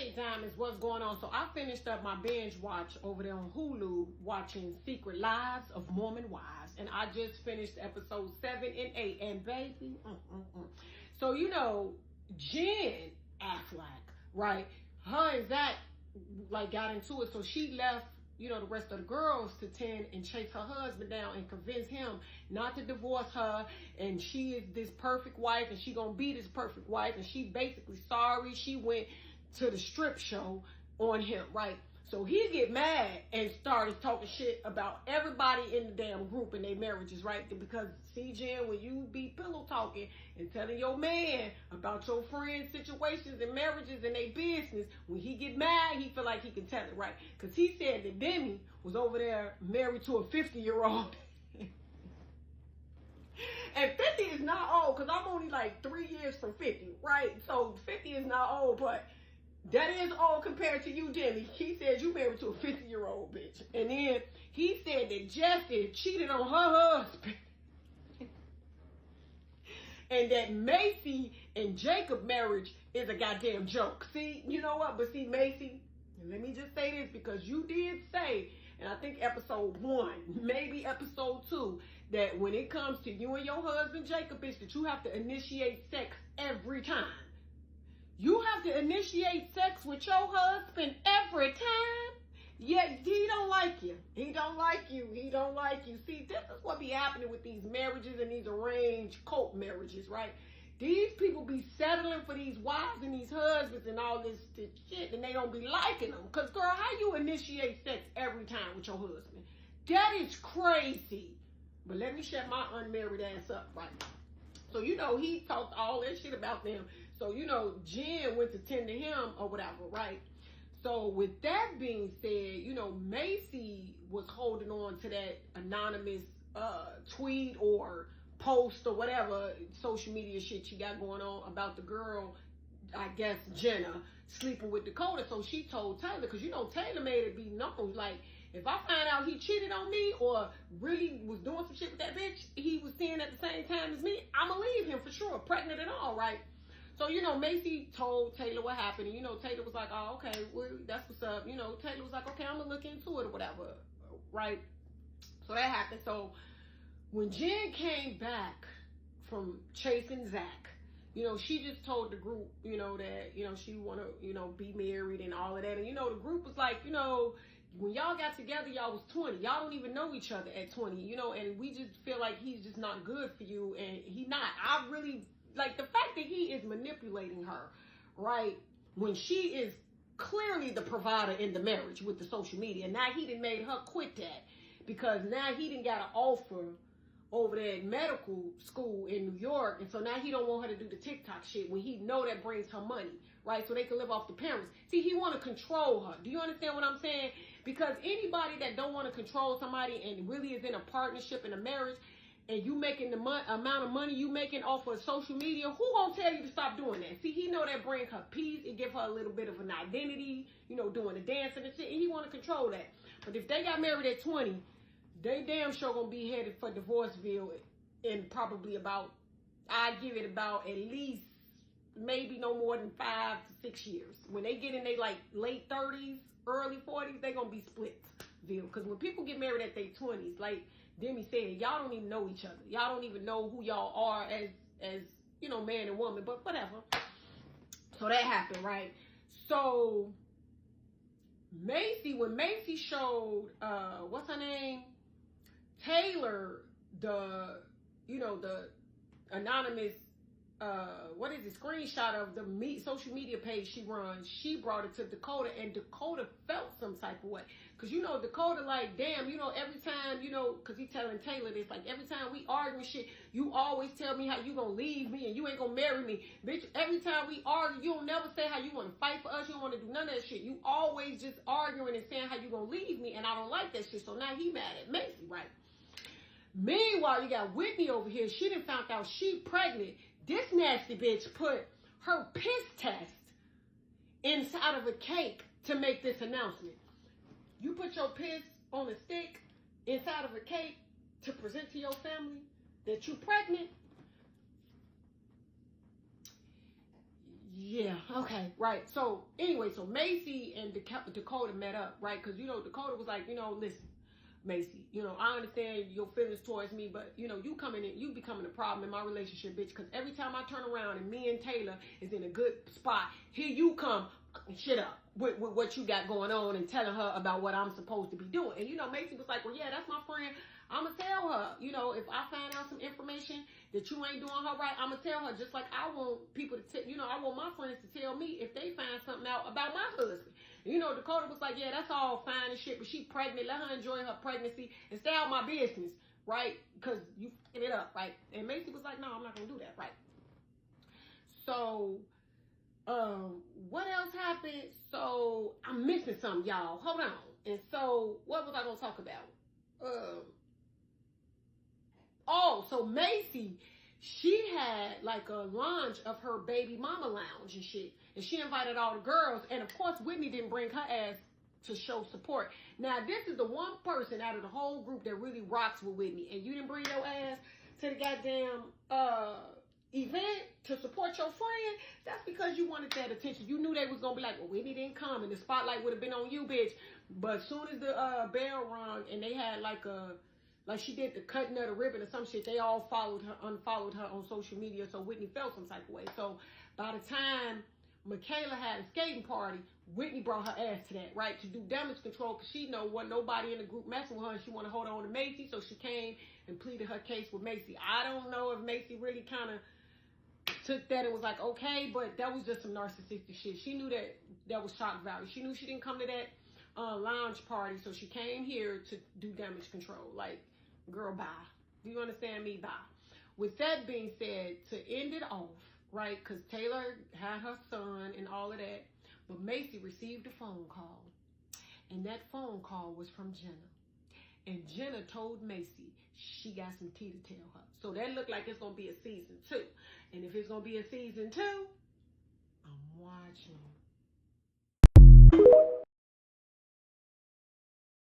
Hey, Diamonds, what's going on? So I finished up my binge watch over there on Hulu watching Secret Lives of Mormon Wives. And I just finished episode 7 and 8. And baby, So, you know, Jen Affleck, right? Her and Zach, like, got into it. So she left, you know, the rest of the girls to tend and chase her husband down and convince him not to divorce her. And she is this perfect wife and she gonna be this perfect wife. And she basically sorry she went to the strip show on him, right? So he get mad and started talking shit about everybody in the damn group and their marriages, right? Because see, Jen, when you be pillow talking and telling your man about your friends' situations and marriages and their business, when he get mad, he feel like he can tell it, right? Because he said that Demi was over there married to a 50-year-old. And 50 is not old, because I'm only like 3 years from 50, right? So 50 is not old, but that is old compared to you, Demi. He said you married to a 50-year-old bitch. And then he said that Jesse cheated on her husband. And that Macy and Jacob marriage is a goddamn joke. See, you know what? But see, Macy, let me just say this, because you did say, and I think episode 1, maybe episode 2, that when it comes to you and your husband, Jacob, bitch, that you have to initiate sex every time. You have to initiate sex with your husband every time? Yet he don't like you. He don't like you. He don't like you. See, this is what be happening with these marriages and these arranged cult marriages, right? These people be settling for these wives and these husbands and all this shit, and they don't be liking them. Because, girl, how you initiate sex every time with your husband? That is crazy. But let me shut my unmarried ass up right now. So, you know, he talked all that shit about them. So, you know, Jen went to tend to him or whatever, right? So, with that being said, you know, Macy was holding on to that anonymous tweet or post or whatever social media shit she got going on about the girl, I guess, Jenna, sleeping with Dakota. So she told Taylor, because, you know, Taylor made it be known, like, if I find out he cheated on me or really was doing some shit with that bitch he was seeing at the same time as me, I'ma leave him for sure, pregnant and all, right? So, you know, Macy told Taylor what happened. And, you know, Taylor was like, oh, okay, well, that's what's up. You know, Taylor was like, okay, I'm gonna look into it or whatever, right? So that happened. So when Jen came back from chasing Zach, you know, she just told the group, you know, that, you know, she want to, you know, be married and all of that. And, you know, the group was like, you know, when y'all got together, y'all was 20. Y'all don't even know each other at 20, you know, and we just feel like he's just not good for you. And he not. I really, like, the fact that he is manipulating her, right, when she is clearly the provider in the marriage with the social media. Now he done made her quit that, because now he done got an offer over there at medical school in New York, and so now he don't want her to do the TikTok shit when he know that brings her money, right? So they can live off the parents. See, he want to control her. Do you understand what I'm saying? Because anybody that don't want to control somebody and really is in a partnership in a marriage, and you making the amount of money you making off of social media, who gonna tell you to stop doing that? See, he know that bring her peace. It give her a little bit of an identity, you know, doing the dancing and shit, and he want to control that. But if they got married at 20, they damn sure gonna be headed for Divorceville in probably about, I give it about at least maybe no more than 5 to 6 years. When they get in they like late 30s, early 40s, they gonna be Splitsville. Because when people get married at their 20s, like Demi said, y'all don't even know each other. Y'all don't even know who y'all are as you know, man and woman. But whatever. So that happened, right? So Macy, when Macy showed what's her name? Taylor, the, you know, the anonymous, what is it, screenshot of the social media page she runs, she brought it to Dakota, and Dakota felt some type of way. Because, you know, Dakota like, damn, you know, every time, you know, because he telling Taylor this, like, every time we arguing shit, you always tell me how you gonna leave me and you ain't gonna marry me. Bitch, every time we argue, you don't never say how you want to fight for us, you don't want to do none of that shit. You always just arguing and saying how you gonna leave me, and I don't like that shit. So now he mad at Macy, right? Meanwhile, you got Whitney over here. She done found out she pregnant. This nasty bitch put her piss test inside of a cake to make this announcement. You put your piss on a stick inside of a cake to present to your family that you pregnant? Yeah, okay, right. So anyway, so Macy and Dakota met up, right? Because, Dakota was like, listen, Macy, I understand your feelings towards me, but, you becoming a problem in my relationship, bitch, because every time I turn around and me and Taylor is in a good spot, here you come shit up with what you got going on and telling her about what I'm supposed to be doing. And, Macy was like, well, yeah, that's my friend. I'm going to tell her, if I find out some information that you ain't doing her right, I'm going to tell her, just like I want people to I want my friends to tell me if they find something out about my husband. Dakota was like, yeah, that's all fine and shit, but she pregnant. Let her enjoy her pregnancy and stay out my business, right? Because you f***ing it up, right? And Macy was like, no, I'm not going to do that, right? So, what else happened? So, I'm missing something, y'all. Hold on. And so, what was I going to talk about? So Macy, she had like a launch of her baby mama lounge and shit. And she invited all the girls. And of course, Whitney didn't bring her ass to show support. Now, this is the one person out of the whole group that really rocks with Whitney. And you didn't bring your ass to the goddamn event to support your friend. That's because you wanted that attention. You knew they was going to be like, well, Whitney didn't come. And the spotlight would have been on you, bitch. But as soon as the bell rung and they had like she did the cutting of the ribbon or some shit, they all unfollowed her on social media, so Whitney felt some type of way. So by the time Michaela had a skating party, Whitney brought her ass to that, right, to do damage control, because she know wasn't nobody in the group messing with her, and she want to hold on to Macy, so she came and pleaded her case with Macy. I don't know if Macy really kind of took that and was like, okay, but that was just some narcissistic shit. She knew that was shock value. She knew she didn't come to that lounge party, so she came here to do damage control. Like, girl, bye. Do you understand me? Bye. With that being said, to end it off, right, because Taylor had her son and all of that, but Macy received a phone call, and that phone call was from Jenna. And jenna told Macy she got some tea to tell her. So that looked like it's going to be a season 2. And if it's going to be a season 2, I'm watching.